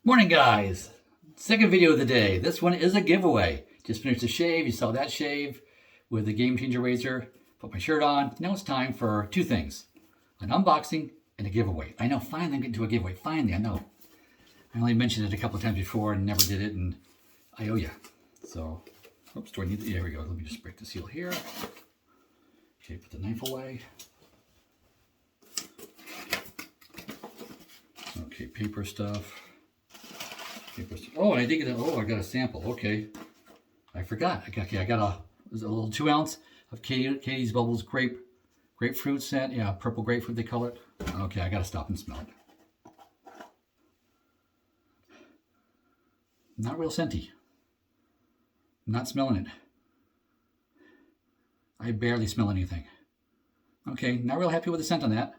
Morning, guys. Second video of the day. This one is a giveaway. Just finished a shave. You saw that shave with the Game Changer razor. Put my shirt on. Now it's time for two things: an unboxing and a giveaway. I know, finally I'm getting to a giveaway. Finally, I know. I only mentioned it a couple of times before and never did it, and I owe you. So, oops, do I need the, there we go. Let me just break the seal here. Okay, put the knife away. Okay, paper stuff. Oh, and I did get I got a sample. Okay, I forgot. I got a little 2 ounce of Katie's Bubbles grapefruit scent. Yeah, purple grapefruit they call it. Okay, I gotta stop and smell it. Not real scenty. Not smelling it. I barely smell anything. Okay, not real happy with the scent on that.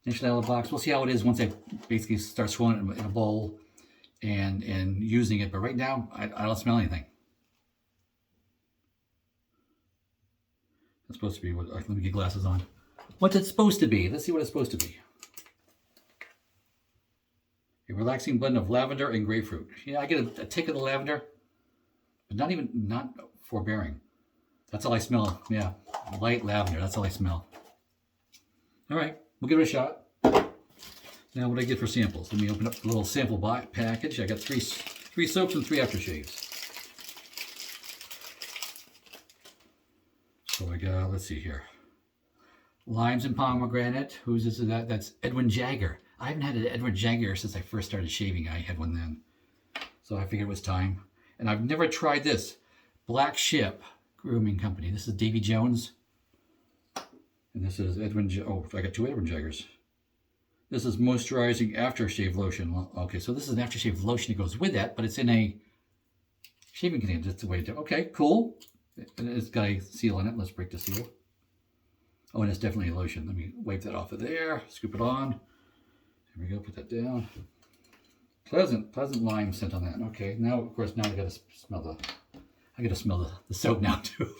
Initially out of the box. We'll see how it is once I basically start swirling it in a bowl and using it. But right now, I don't smell anything. It's supposed to be what? Let me get glasses on. What's it supposed to be? Let's see what it's supposed to be. A relaxing blend of lavender and grapefruit. Yeah, I get a tick of the lavender, but not forbearing. That's all I smell. Yeah, light lavender. That's all I smell. All right, we'll give it a shot. Now, what do I get for samples? Let me open up the little sample package. I got three soaps and 3 aftershaves. So I got, let's see here, limes and pomegranate. Who's this? That's Edwin Jagger. I haven't had an Edwin Jagger since I first started shaving. I had one then, so I figured it was time. And I've never tried this. Black Ship Grooming Company. This is Davy Jones, and this is Edwin. Oh, I got 2 Edwin Jaggers. This is moisturizing aftershave lotion. Well, okay, so this is an aftershave lotion that goes with that, but it's in a shaving container. That's the way to do it. Okay, cool. It's got a seal on it. Let's break the seal. Oh, and it's definitely a lotion. Let me wipe that off of there. Scoop it on. There we go. Put that down. Pleasant lime scent on that. Okay, now of course I gotta smell the soap now too.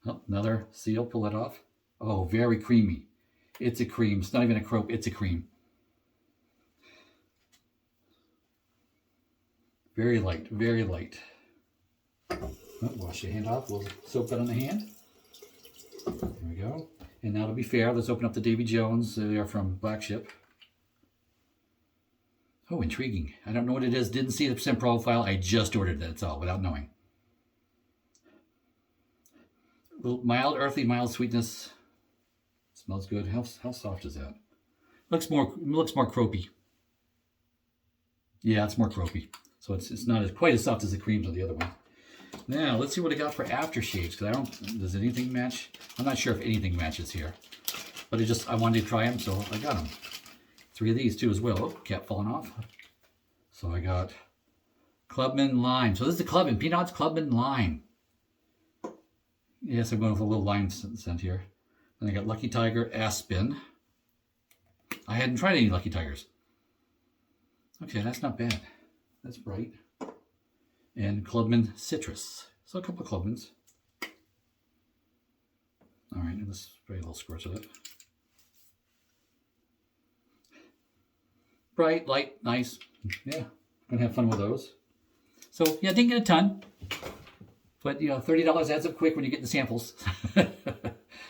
Oh, another seal. Pull that off. Oh, very creamy. It's a cream. It's not even a croap. It's a cream. Very light. Very light. Oh, wash your hand off. A little soap on the hand. There we go. And now to be fair, let's open up the Davy Jones. They are from Black Ship. Oh, intriguing. I don't know what it is. Didn't see the percent profile. I just ordered that. That's all, without knowing. A little mild, earthy, mild sweetness. Smells good. How soft is that? Looks more croapy. Yeah, it's more croapy. So it's not quite as soft as the creams on the other one. Now let's see what I got for aftershaves, because does anything match? I'm not sure if anything matches here, but I wanted to try them, so I got them. 3 of these too as well. Oh, cap falling off. So I got Clubman Lime. So this is the Clubman Peanuts Clubman Lime. Yes, I'm going with a little lime scent here. Then I got Lucky Tiger Aspen. I hadn't tried any Lucky Tigers. Okay, that's not bad. That's bright. And Clubman Citrus. So a couple of Clubmans. All right, let's spray a little squirts of it. Bright, light, nice. Yeah, gonna have fun with those. So yeah, I didn't get a ton, but $30 adds up quick when you get the samples.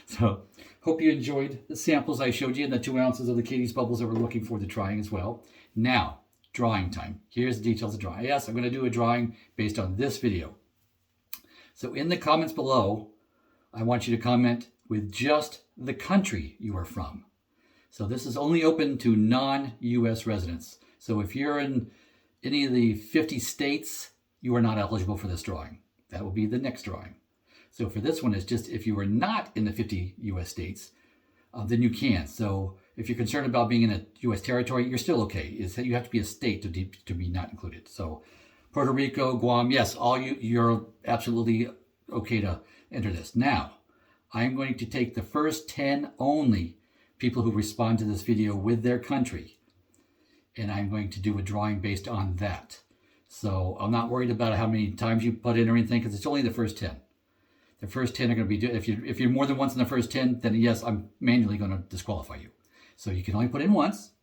So hope you enjoyed the samples I showed you and the 2 ounces of the Katie's Bubbles that we're looking forward to trying as well. Now, drawing time. Here's the details of drawing. Yes, I'm going to do a drawing based on this video. So in the comments below, I want you to comment with just the country you are from. So this is only open to non-US residents. So if you're in any of the 50 states, you are not eligible for this drawing. That will be the next drawing. So for this one, it's just if you are not in the 50 US states, then you can. So if you're concerned about being in a US territory, you're still okay. You have to be a state to be not included. So Puerto Rico, Guam, yes, you're absolutely okay to enter this. Now, I'm going to take the first 10 only people who respond to this video with their country, and I'm going to do a drawing based on that. So I'm not worried about how many times you put in or anything, because it's only the first 10. The first 10 are going to be, if you're more than once in the first 10, then yes, I'm manually going to disqualify you. So you can only put in once.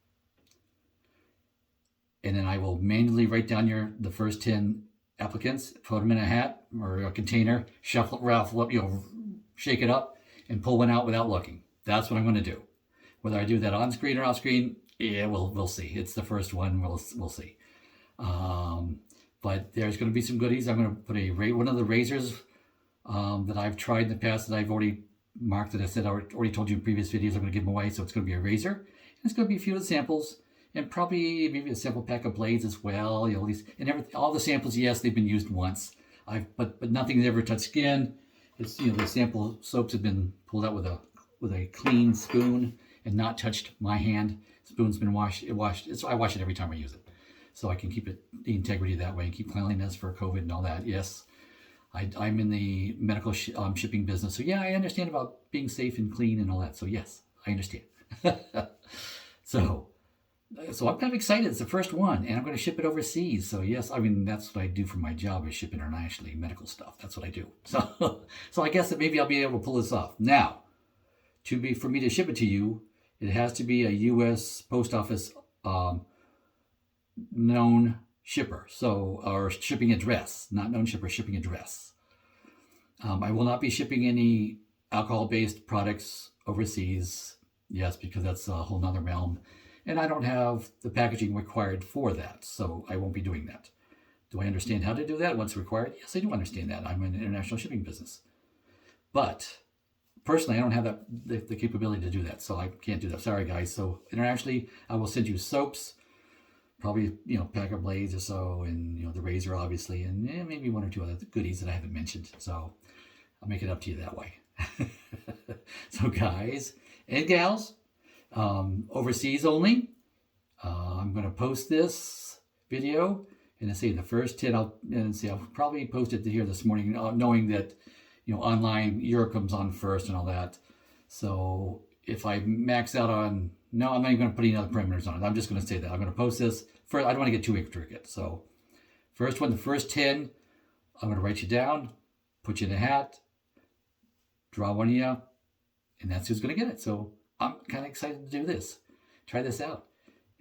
and then I will manually write down the first 10 applicants, put them in a hat or a container, shuffle, raffle up, shake it up, and pull one out without looking. That's what I'm going to do. Whether I do that on screen or off screen, yeah, we'll see. It's the first one. We'll see. But there's going to be some goodies. I'm going to put one of the razors that I've tried in the past that I've already marked, that I said I already told you in previous videos I'm going to give them away. So it's going to be a razor, and it's going to be a few of the samples, and probably maybe a sample pack of blades as well. All the samples, yes, they've been used once. But nothing's ever touched skin. It's the sample soaps have been pulled out with a clean spoon and not touched my hand. Spoon's been washed. I wash it every time I use it, so I can keep the integrity that way and keep cleanliness for COVID and all that. Yes, I'm in the medical shipping business, so yeah, I understand about being safe and clean and all that. So yes, I understand. So I'm kind of excited. It's the first one, and I'm going to ship it overseas. So yes, I mean, that's what I do for my job, is ship internationally medical stuff. That's what I do. So I guess that maybe I'll be able to pull this off. Now, for me to ship it to you, it has to be a U.S. Post Office known shipper, or shipping address, not known shipper, shipping address. I will not be shipping any alcohol-based products overseas. Yes, because that's a whole nother realm. And I don't have the packaging required for that, so I won't be doing that. Do I understand how to do that, what's required? Yes, I do understand that. I'm in an international shipping business. But personally, I don't have the capability to do that, so I can't do that. Sorry, guys. So internationally, I will send you soaps, probably pack of blades or so, and the razor, obviously, and maybe one or two other goodies that I haven't mentioned. So I'll make it up to you that way. So guys and gals, overseas only, I'm going to post this video, and I say the first 10, I'll probably post it here this morning, knowing that online Europe comes on first and all that. So if I max out on, no, I'm not even going to put any other parameters on it. I'm just going to say that I'm going to post this first. I don't want to get too intricate. So first one, the first 10, I'm going to write you down, put you in a hat, draw one of you, and that's who's going to get it. So I'm kind of excited to do this. Try this out.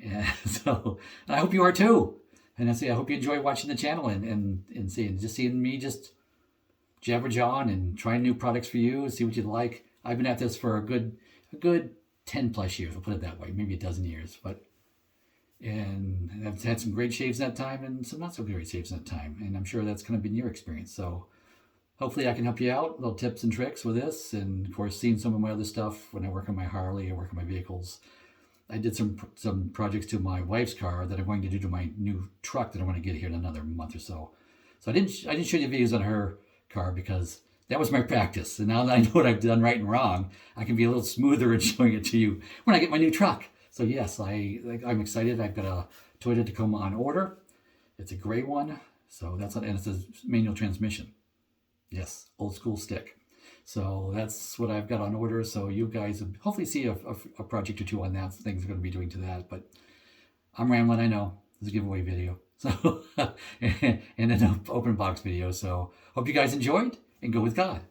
And so I hope you are too. And I hope you enjoy watching the channel and seeing me just jabber jaw and trying new products for you and see what you like. I've been at this for a good 10 plus years, I'll put it that way, maybe a dozen years. And I've had some great shaves that time and some not so great shaves that time. And I'm sure that's kind of been your experience. So hopefully I can help you out, little tips and tricks with this. And of course, seeing some of my other stuff when I work on my Harley, I work on my vehicles. I did some projects to my wife's car that I'm going to do to my new truck that I want to get here in another month or so. So I didn't show you videos on her car because that was my practice. And now that I know what I've done right and wrong, I can be a little smoother in showing it to you when I get my new truck. So yes, I'm excited. I've got a Toyota Tacoma on order. It's a gray one. So that's and it's a manual transmission. Yes, old school stick. So that's what I've got on order. So you guys will hopefully see a project or two on that. Things are going to be doing to that. But I'm rambling, I know. It's a giveaway video. So and an open box video. So hope you guys enjoyed and go with God.